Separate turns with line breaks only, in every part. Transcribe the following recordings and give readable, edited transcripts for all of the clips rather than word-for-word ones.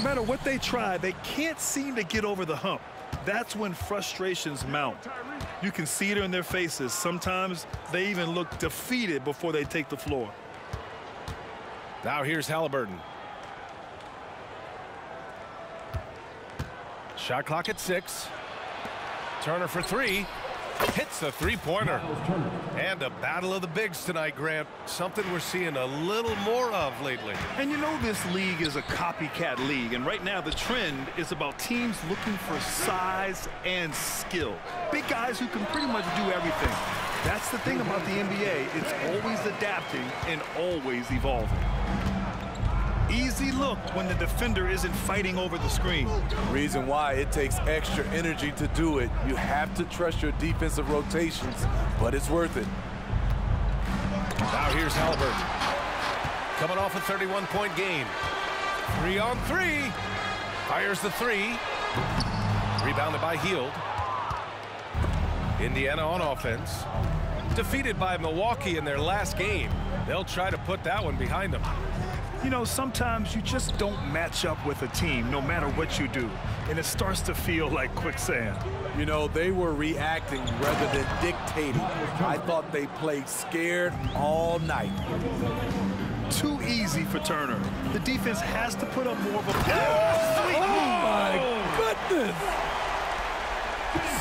No matter what they try, they can't seem to get over the hump. That's when frustrations mount. You can see it in their faces. Sometimes they even look defeated before they take the floor.
Now here's Halliburton. Shot clock at 6. Turner for 3. Hits the three-pointer. And a battle of the bigs tonight, Grant. Something we're seeing a little more of lately.
And you know this league is a copycat league, and right now the trend is about teams looking for size and skill. Big guys who can pretty much do everything. That's the thing about the NBA. It's always adapting and always evolving. Easy look when the defender isn't fighting over the screen.
Reason why it takes extra energy to do it. You have to trust your defensive rotations, but it's worth it.
Now here's Halliburton. Coming off a 31-point game. 3-on-3. Fires the 3. Rebounded by Hield. Indiana on offense. Defeated by Milwaukee in their last game. They'll try to put that one behind them.
You know, sometimes you just don't match up with a team no matter what you do, and it starts to feel like quicksand.
You know, they were reacting rather than dictating. I thought they played scared all night.
Too easy for Turner. The defense has to put up more of a...
My goodness!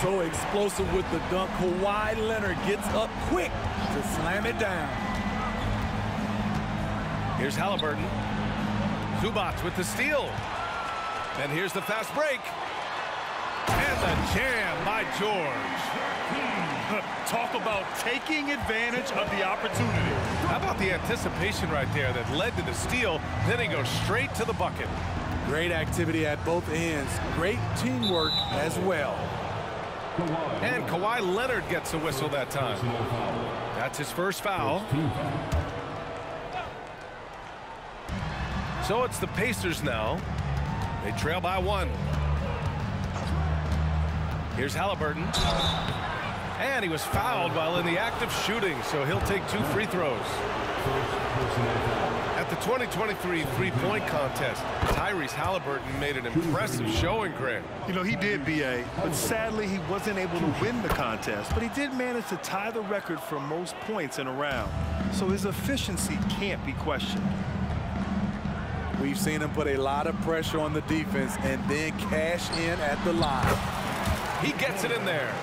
So explosive with the dunk. Kawhi Leonard gets up quick to slam it down.
Here's Halliburton. Zubac with the steal. And here's the fast break. And the jam by George.
Talk about taking advantage of the opportunity.
How about the anticipation right there that led to the steal, then he goes straight to the bucket.
Great activity at both ends. Great teamwork as well.
And Kawhi Leonard gets a whistle that time. That's his first foul. So it's the Pacers now. They trail by 1. Here's Halliburton. And he was fouled while in the act of shooting, so he'll take 2 free throws. At the 2023 three-point contest, Tyrese Halliburton made an impressive showing, Grant.
You know, he did, B.A., but sadly he wasn't able to win the contest, but he did manage to tie the record for most points in a round, so his efficiency can't be questioned.
We've seen him put a lot of pressure on the defense and then cash in at the line.
He gets it in there.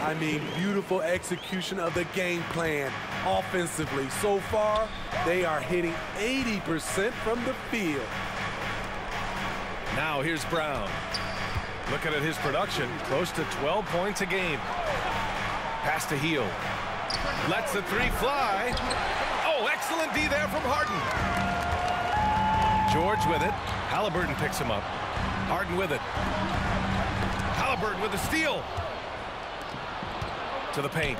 I mean, beautiful execution of the game plan offensively. So far, they are hitting 80% from the field.
Now here's Brown. Looking at his production, close to 12 points a game. Pass to Hield. Lets the 3 fly. Oh, excellent D there from Harden. George with it. Halliburton picks him up. Harden with it. Halliburton with the steal. To the paint.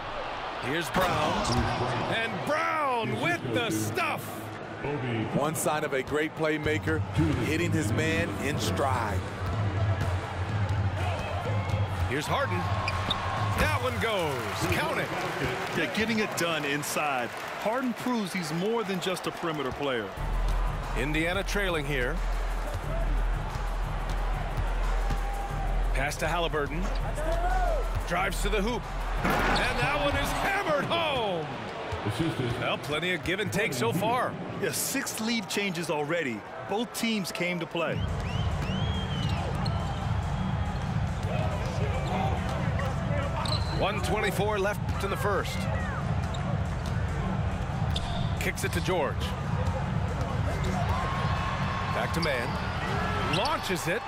Here's Brown. And Brown with the stuff.
One sign of a great playmaker, hitting his man in stride.
Here's Harden. That one goes. Count it.
Yeah, getting it done inside. Harden proves he's more than just a perimeter player.
Indiana trailing here. Pass to Halliburton. Drives to the hoop. And that one is hammered home. Well, plenty of give and take so far.
Yeah, 6 lead changes already. Both teams came to play.
.124 left in the first. Kicks it to George. Back to man. Launches it.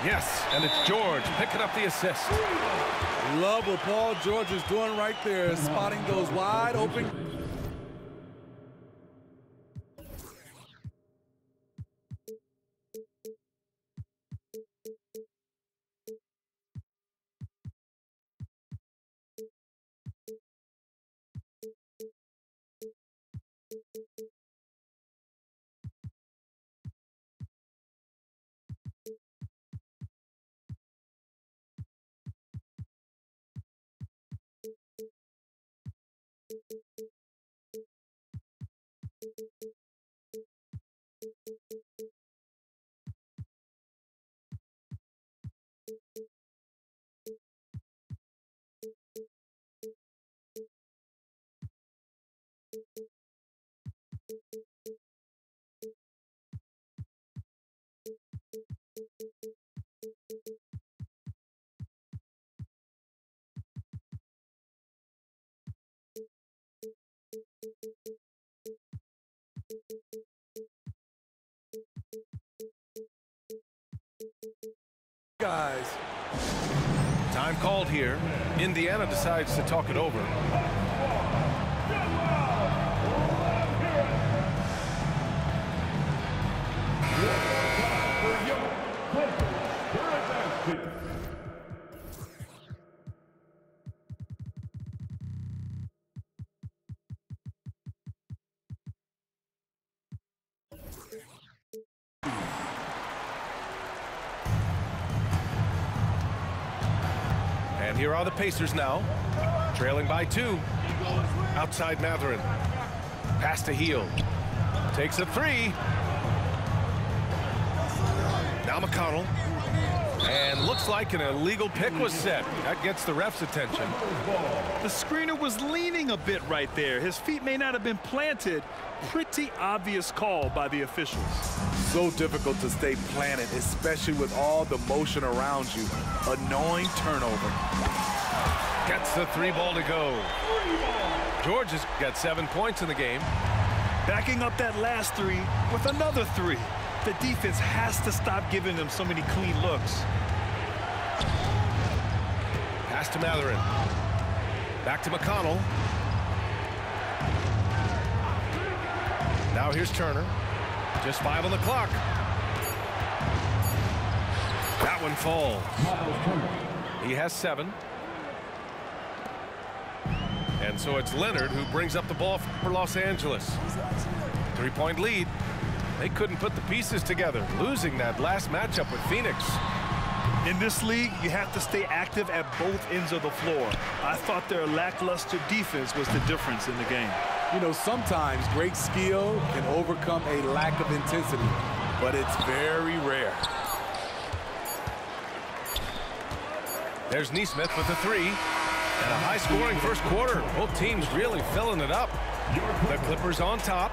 Yes, and it's George picking up the assist.
Love what Paul George is doing right there, spotting those wide open guys.
Time called here. Indiana decides to talk it over. And here are the Pacers now, trailing by 2. Outside Matherin. Pass to Heel. Takes a 3. Now McConnell. And looks like an illegal pick was set. That gets the ref's attention.
The screener was leaning a bit right there. His feet may not have been planted. Pretty obvious call by the officials.
So difficult to stay planted, especially with all the motion around you. Annoying turnover.
Gets the 3 ball to go. George has got 7 points in the game.
Backing up that last 3 with another 3. The defense has to stop giving them so many clean looks.
Pass to Matherin. Back to McConnell. Now here's Turner. Just 5 on the clock. That one falls. He has 7. And so it's Leonard who brings up the ball for Los Angeles. 3-point lead. They couldn't put the pieces together, losing that last matchup with Phoenix.
In this league, you have to stay active at both ends of the floor. I thought their lackluster defense was the difference in the game.
You know, sometimes great skill can overcome a lack of intensity, but it's very rare.
There's Neesmith with the 3. And a high-scoring first quarter. Both teams really filling it up. The Clippers on top,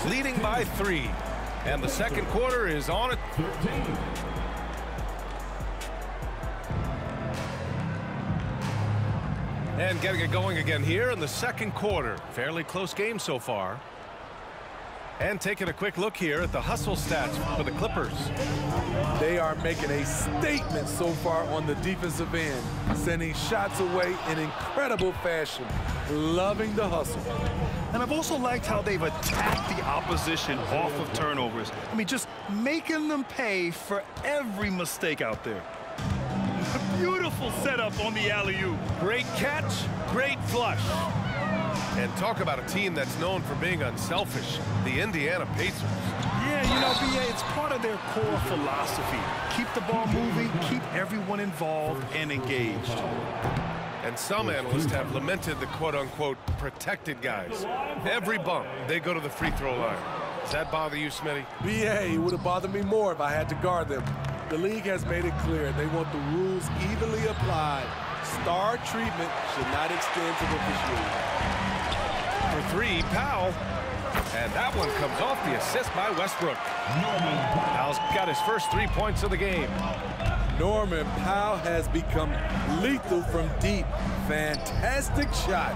leading by 3. And the second quarter is on it. And getting it going again here in the second quarter. Fairly close game so far. And taking a quick look here at the hustle stats for the Clippers.
They are making a statement so far on the defensive end, sending shots away in incredible fashion. Loving the hustle.
And I've also liked how they've attacked the opposition off of turnovers. I mean, just making them pay for every mistake out there. Beautiful setup on the alley-oop.
Great catch, great flush. And talk about a team that's known for being unselfish, the Indiana Pacers.
Yeah, you know, B.A., it's part of their core philosophy. Keep the ball moving, keep everyone involved and engaged.
And some analysts have lamented the quote-unquote protected guys. Every bump, they go to the free throw line. Does that bother you, Smitty?
B.A., it would have bothered me more if I had to guard them. The league has made it clear they want the rules evenly applied. Star treatment should not extend to the officiating.
For 3, Powell. And that one comes off the assist by Westbrook. Powell's got his first 3 points of the game.
Norman Powell has become lethal from deep. Fantastic shot.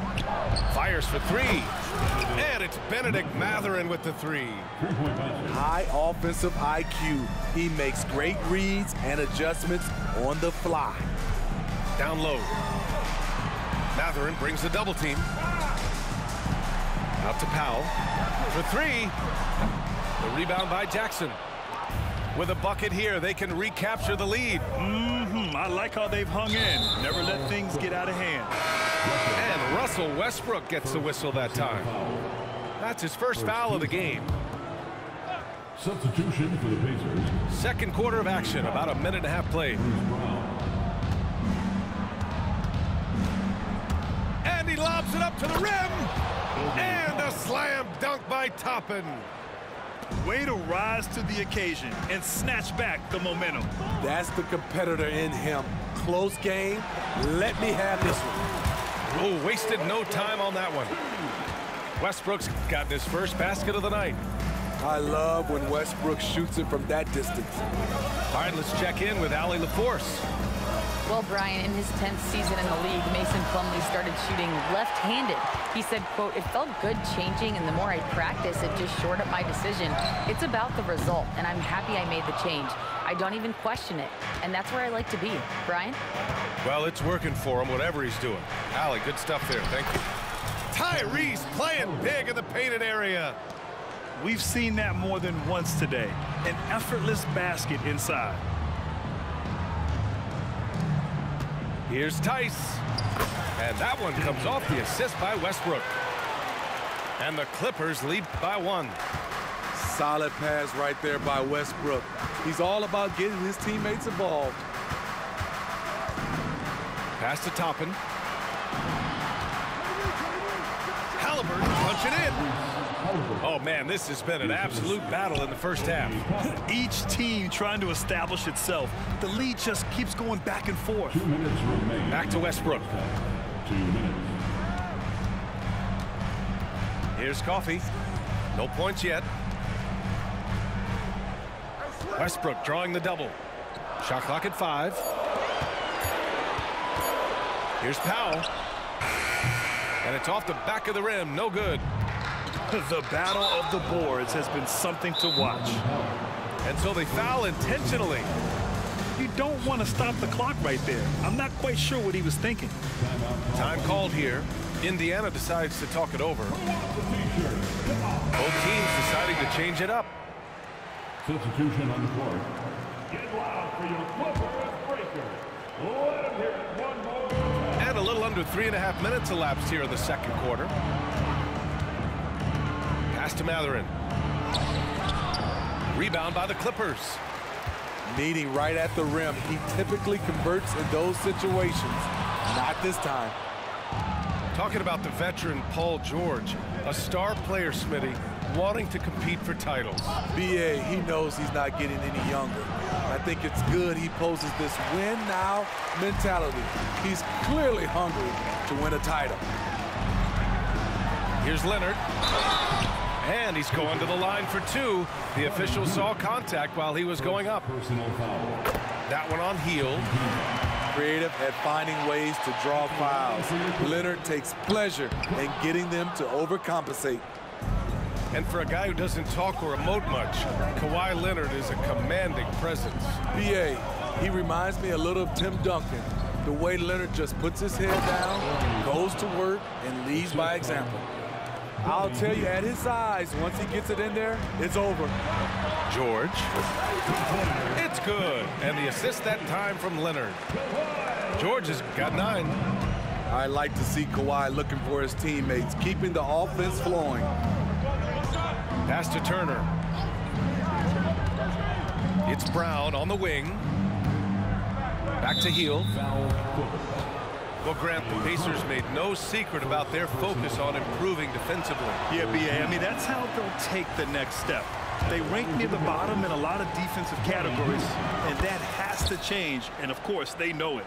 Fires for 3. And it's Benedict Matherin with the 3.
High offensive IQ. He makes great reads and adjustments on the fly.
Down low. Matherin brings the double team. Out to Powell for 3. The rebound by Jackson. With a bucket here, they can recapture the lead.
I like how they've hung in. Never let things get out of hand.
And Russell Westbrook gets the whistle that time. That's his first foul of the game.
Substitution for the Pacers.
Second quarter of action, about a minute and a half played. And he lobs it up to the rim. And a slam dunk by Toppin.
Way to rise to the occasion and snatch back the momentum.
That's the competitor in him. Close game. Let me have this one.
Oh, wasted no time on that one. Westbrook's got his first basket of the night.
I love when Westbrook shoots it from that distance.
All right, let's check in with Allie LaForce.
Well, Brian, in his 10th season in the league, Mason Plumlee started shooting left-handed. He said, quote, "It felt good changing, and the more I practice, it just shored up my decision. It's about the result, and I'm happy I made the change. I don't even question it. And that's where I like to be. Brian?
Well, it's working for him, whatever he's doing. Allie, good stuff there. Thank you. Tyrese playing big in the painted area.
We've seen that more than once today. An effortless basket inside.
Here's Tice. And that one comes off the assist by Westbrook. And the Clippers lead by 1.
Solid pass right there by Westbrook. He's all about getting his teammates involved.
Pass to Toppin. Halliburton punching in. Oh, man, this has been an absolute battle in the first half.
Each team trying to establish itself. The lead just keeps going back and forth.
Back to Westbrook. Here's Coffey. No points yet. Westbrook drawing the double. Shot clock at 5. Here's Powell. And it's off the back of the rim. No good.
The battle of the boards has been something to watch.
And so they foul intentionally.
You don't want to stop the clock right there. I'm not quite sure what he was thinking.
Time called here. Indiana decides to talk it over. Both teams deciding to change it up.
Substitution on the court. Get loud for your Clippers breaker. Let him hear it one more time.
And a little under 3.5 minutes elapsed here in the second quarter. Pass to Matherin. Rebound by the Clippers.
Meeting right at the rim. He typically converts in those situations. Not this time.
Talking about the veteran Paul George, a star player, Smitty, wanting to compete for titles.
BA, he knows he's not getting any younger. I think it's good he poses this win now mentality. He's clearly hungry to win a title.
Here's Leonard. And he's going to the line for 2. The official saw contact while he was going up. That one on Hield.
Creative at finding ways to draw fouls. Leonard takes pleasure in getting them to overcompensate.
And for a guy who doesn't talk or emote much, Kawhi Leonard is a commanding presence.
BA, he reminds me a little of Tim Duncan. The way Leonard just puts his head down, goes to work, and leads by example. I'll tell you, at his size, once he gets it in there, it's over.
George. It's good. And the assist that time from Leonard. George has got 9.
I like to see Kawhi looking for his teammates, keeping the offense flowing.
Pass to Turner. It's Brown on the wing. Back to Hield. Well, Grant, the Pacers made no secret about their focus on improving defensively.
Yeah, BA, I mean, that's how they'll take the next step. They rank near the bottom in a lot of defensive categories, and that has to change, and of course, they know it.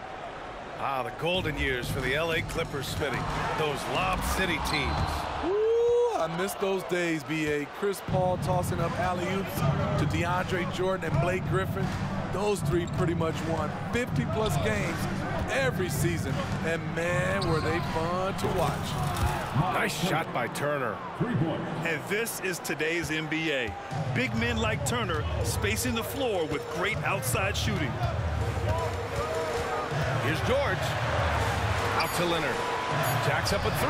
Ah, the golden years for the LA Clippers, Smitty. Those Lob City teams.
Ooh, I miss those days, BA. Chris Paul tossing up alley-oops to DeAndre Jordan and Blake Griffin. Those 3 pretty much won 50-plus games every season, and man, were they fun to watch.
Nice shot by Turner.
And this is today's NBA. Big men like Turner spacing the floor with great outside shooting.
Here's George. Out to Leonard. Jacks up a 3.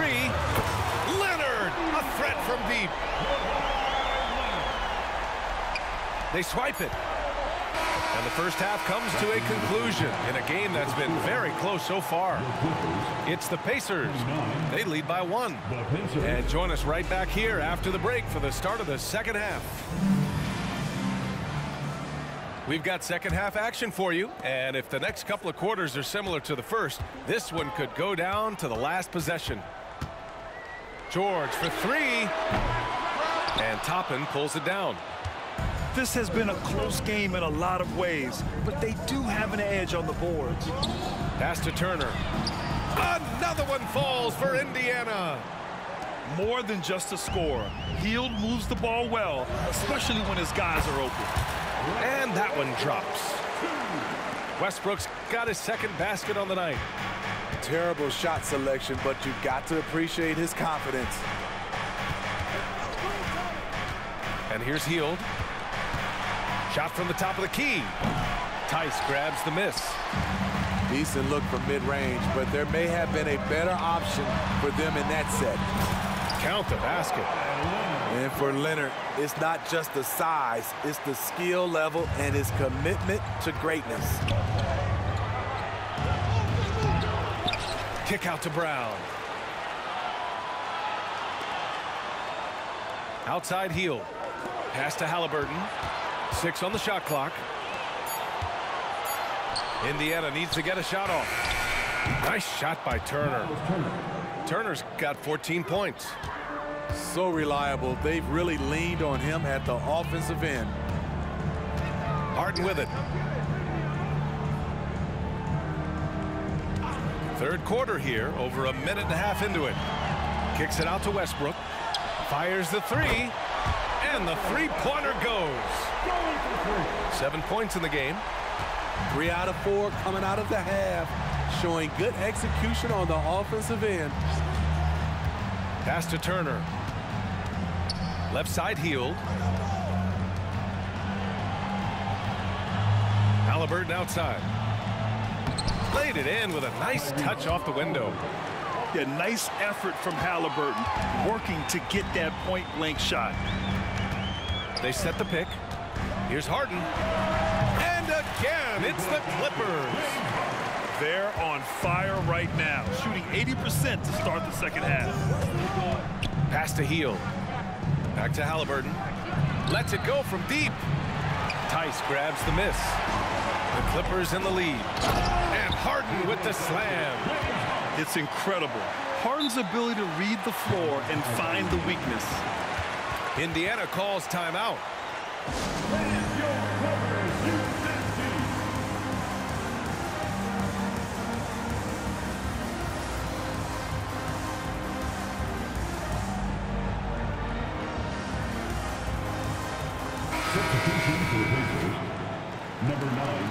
Leonard, a threat from deep. They swipe it. And the first half comes to a conclusion in a game that's been very close so far. It's the Pacers. They lead by 1. And join us right back here after the break for the start of the second half. We've got second half action for you. And if the next couple of quarters are similar to the first, this one could go down to the last possession. George for 3. And Toppin pulls it down.
This has been a close game in a lot of ways, but they do have an edge on the boards.
Pass to Turner. Another one falls for Indiana.
More than just a score. Hield moves the ball well, especially when his guys are open.
And that one drops. Westbrook's got his second basket on the night.
Terrible shot selection, but you've got to appreciate his confidence.
And here's Hield. Shot from the top of the key. Tice grabs the miss.
Decent look from mid-range, but there may have been a better option for them in that set.
Count the basket.
And for Leonard, it's not just the size, it's the skill level and his commitment to greatness.
Kick out to Brown. Outside heel. Pass to Halliburton. 6 on the shot clock. Indiana needs to get a shot off. Nice shot by Turner. Turner's got 14 points.
So reliable. They've really leaned on him at the offensive end.
Harden with it. Third quarter here, over a minute and a half into it. Kicks it out to Westbrook. Fires the three. And the three-pointer goes. 7 points in the game.
3 out of 4 coming out of the half. Showing good execution on the offensive end.
Pass to Turner. Left side healed. Halliburton outside. Laid it in with a nice touch off the window.
Yeah, nice effort from Halliburton, working to get that point-blank shot.
They set the pick. Here's Harden. And again, it's the Clippers.
They're on fire right now, shooting 80% to start the second half.
Pass to Heel. Back to Halliburton. Lets it go from deep. Tice grabs the miss. The Clippers in the lead. And Harden with the slam.
It's incredible. Harden's ability to read the floor and find the weakness.
Indiana calls timeout.
Substitution for Pacers. Number 9,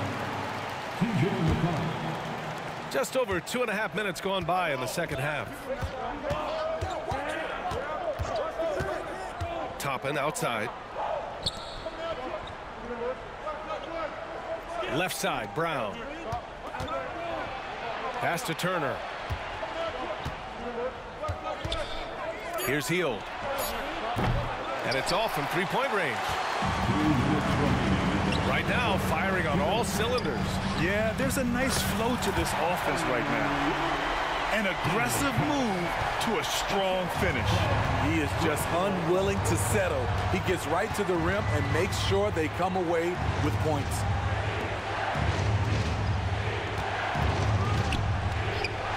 TJ McConnell.
Just over 2.5 minutes gone by in the second half. Toppin outside. Left side, Brown. Pass to Turner. Here's Hield. And it's off from three-point range. Right now, firing on all cylinders.
Yeah, there's a nice flow to this offense right now. An aggressive move to a strong finish.
He is just unwilling to settle. He gets right to the rim and makes sure they come away with points.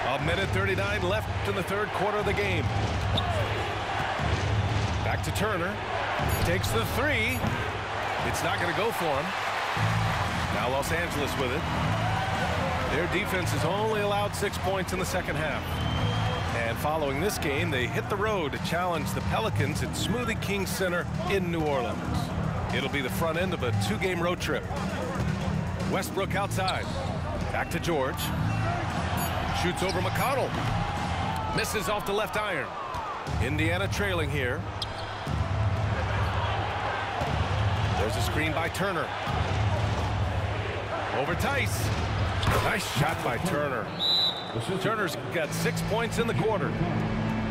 A minute 39 left in the third quarter of the game. Back to Turner. Takes the three. It's not going to go for him. Now Los Angeles with it. Their defense has only allowed 6 points in the second half. And following this game, they hit the road to challenge the Pelicans at Smoothie King Center in New Orleans. It'll be the front end of a 2-game road trip. Westbrook outside. Back to George. Shoots over McConnell. Misses off the left iron. Indiana trailing here. There's a screen by Turner. Over Tice. Nice shot by Turner. Turner's got 6 points in the quarter.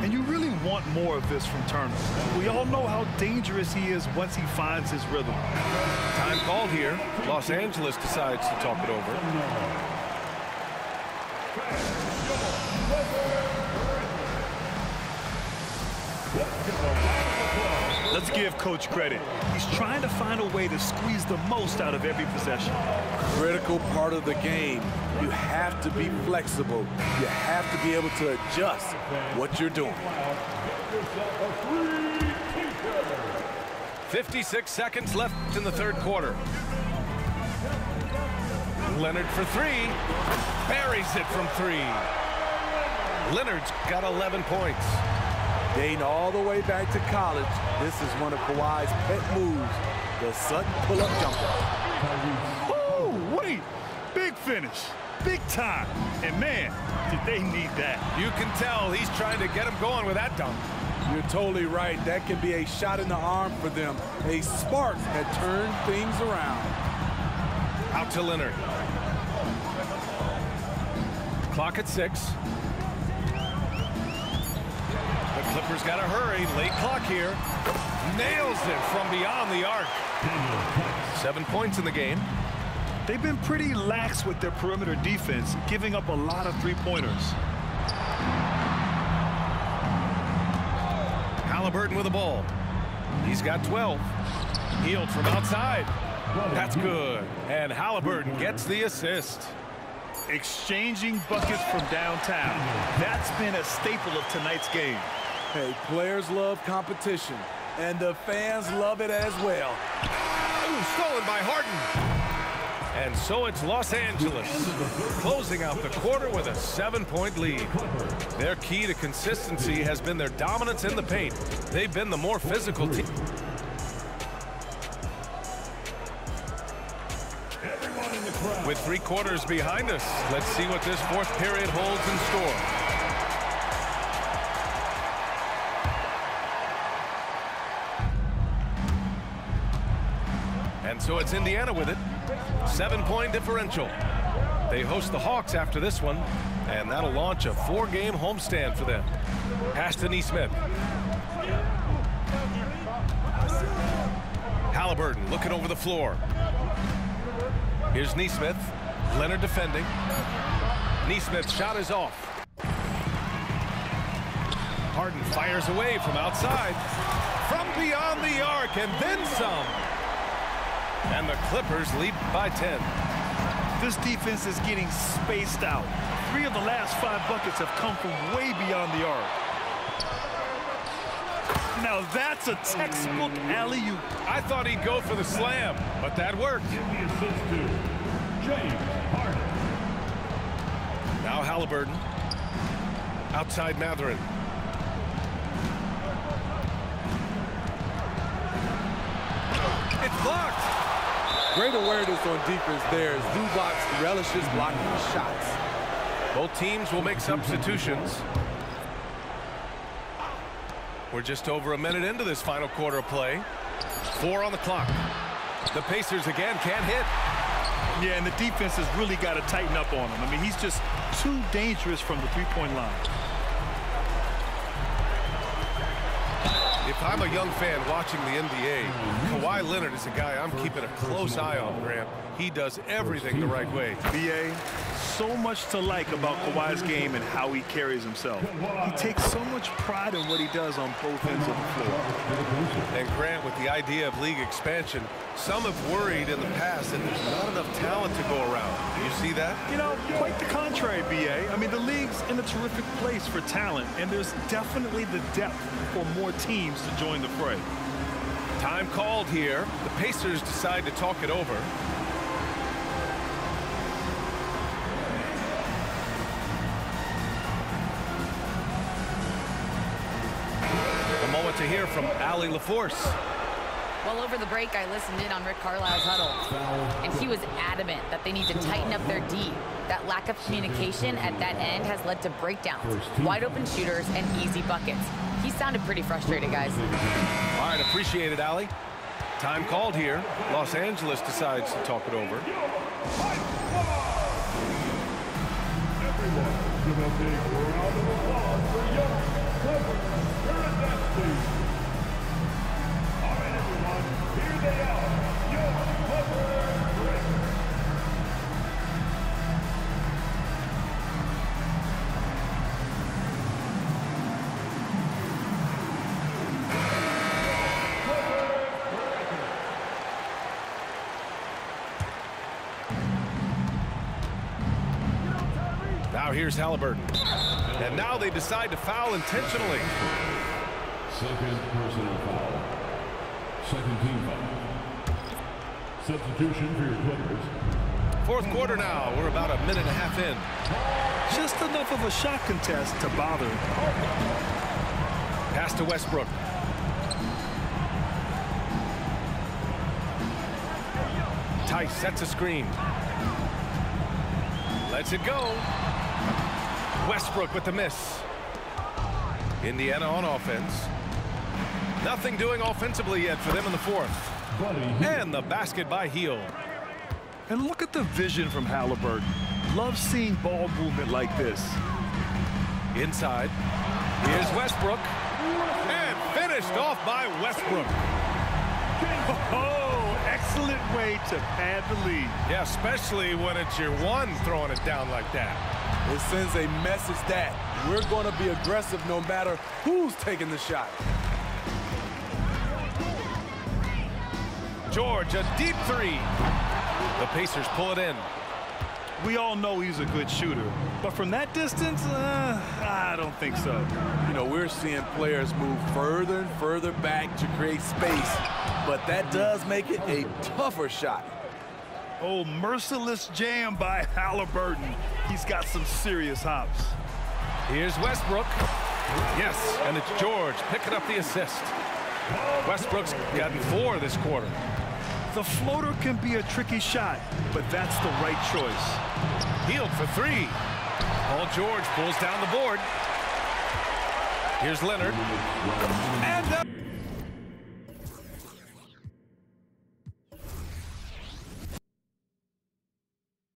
And you really want more of this from Turner. We all know how dangerous he is once he finds his rhythm.
Time called here. Los Angeles decides to talk it over.
Let's give Coach credit. He's trying to find a way to squeeze the most out of every possession.
Critical part of the game. You have to be flexible. You have to be able to adjust what you're doing.
56 seconds left in the third quarter. Leonard for three. Buries it from three. Leonard's got 11 points.
Dating all the way back to college, this is one of Kawhi's pet moves, the Sutton pull-up jumper.
Oh, wait. Big finish. Big time. And, man, did they need that.
You can tell he's trying to get him going with that dunk.
You're totally right. That can be a shot in the arm for them. A spark that turned things around.
Out to Leonard. Clock at 6. The Clippers got to hurry. Late clock here. Nails it from beyond the arc. 7 points in the game.
They've been pretty lax with their perimeter defense, giving up a lot of three-pointers.
Halliburton with the ball. He's got 12. Healed from outside. That's good. And Halliburton gets the assist.
Exchanging buckets from downtown. That's been a staple of tonight's game.
Hey, players love competition, and the fans love it as well.
Ooh, stolen by Harden. And so it's Los Angeles closing out the quarter with a 7-point lead. Their key to consistency has been their dominance in the paint. They've been the more physical team. With 3 quarters behind us, let's see what this 4th period holds in store. And so it's Indiana with it. 7-point differential. They host the Hawks after this one, and that'll launch a 4-game homestand for them. Pass to Neesmith. Halliburton looking over the floor. Here's Neesmith. Leonard defending. Neesmith's shot is off. Harden fires away from outside. From beyond the arc, and then some. And the Clippers lead by 10.
This defense is getting spaced out. 3 of the last 5 buckets have come from way beyond the arc. Now that's a textbook alley-oop.
I thought he'd go for the slam, but that worked. Now Halliburton. Outside Mathurin. It's blocked.
Great awareness on defense there as Zubac relishes blocking shots.
Both teams will make substitutions. We're just over a minute into this final quarter of play. 4 on the clock. The Pacers again can't hit.
Yeah, and the defense has really got to tighten up on him. I mean, he's just too dangerous from the three-point line.
If I'm a young fan watching the NBA, Kawhi Leonard is a guy I'm keeping a close eye on, Grant. He does everything the right way.
BA, so much to like about Kawhi's game and how he carries himself. He takes so much pride in what he does on both ends of the floor.
And Grant, with the idea of league expansion, some have worried in the past that there's not enough talent to go around. Do you see that?
You know, quite the contrary, BA. I mean, the league's in a terrific place for talent, and there's definitely the depth for more teams to join the fray.
Time called here. The Pacers decide to talk it over. A moment to hear from Allie LaForce.
Well, over the break, I listened in on Rick Carlisle's huddle, and he was adamant that they need to tighten up their D. That lack of communication at that end has led to breakdowns, wide open shooters, and easy buckets. He sounded pretty frustrated, guys.
All right, appreciate it, Allie. Time called here. Los Angeles decides to talk it over.
Everyone, give a big round of applause for young Clippers Iridescent. All right, everyone, here they are, your Clippers Breakers.
Now here's Halliburton. And now they decide to foul intentionally.
Second personal foul. Second team foul. Substitution for your Clippers.
4th quarter now. We're about a minute and a half in.
Just enough of a shot contest to bother him.
Pass to Westbrook. Tice sets a screen. Lets it go. Westbrook with the miss. Indiana on offense. Nothing doing offensively yet for them in the fourth. And the basket by Heel.
And look at the vision from Halliburton. Love seeing ball movement like this.
Inside. Here's Westbrook. And finished off by Westbrook.
Oh, excellent way to pad the lead.
Yeah, especially when it's your one throwing it down like that.
It sends a message that we're going to be aggressive no matter who's taking the shot.
George, a deep three. The Pacers pull it in.
We all know he's a good shooter, but from that distance, I don't think so.
You know, we're seeing players move further and further back to create space, but that does make it a tougher shot.
Oh, merciless jam by Halliburton. He's got some serious hops.
Here's Westbrook. Yes, and it's George picking up the assist. Westbrook's gotten 4 this quarter.
The floater can be a tricky shot, but that's the right choice.
Healed for 3. Paul George pulls down the board. Here's Leonard. And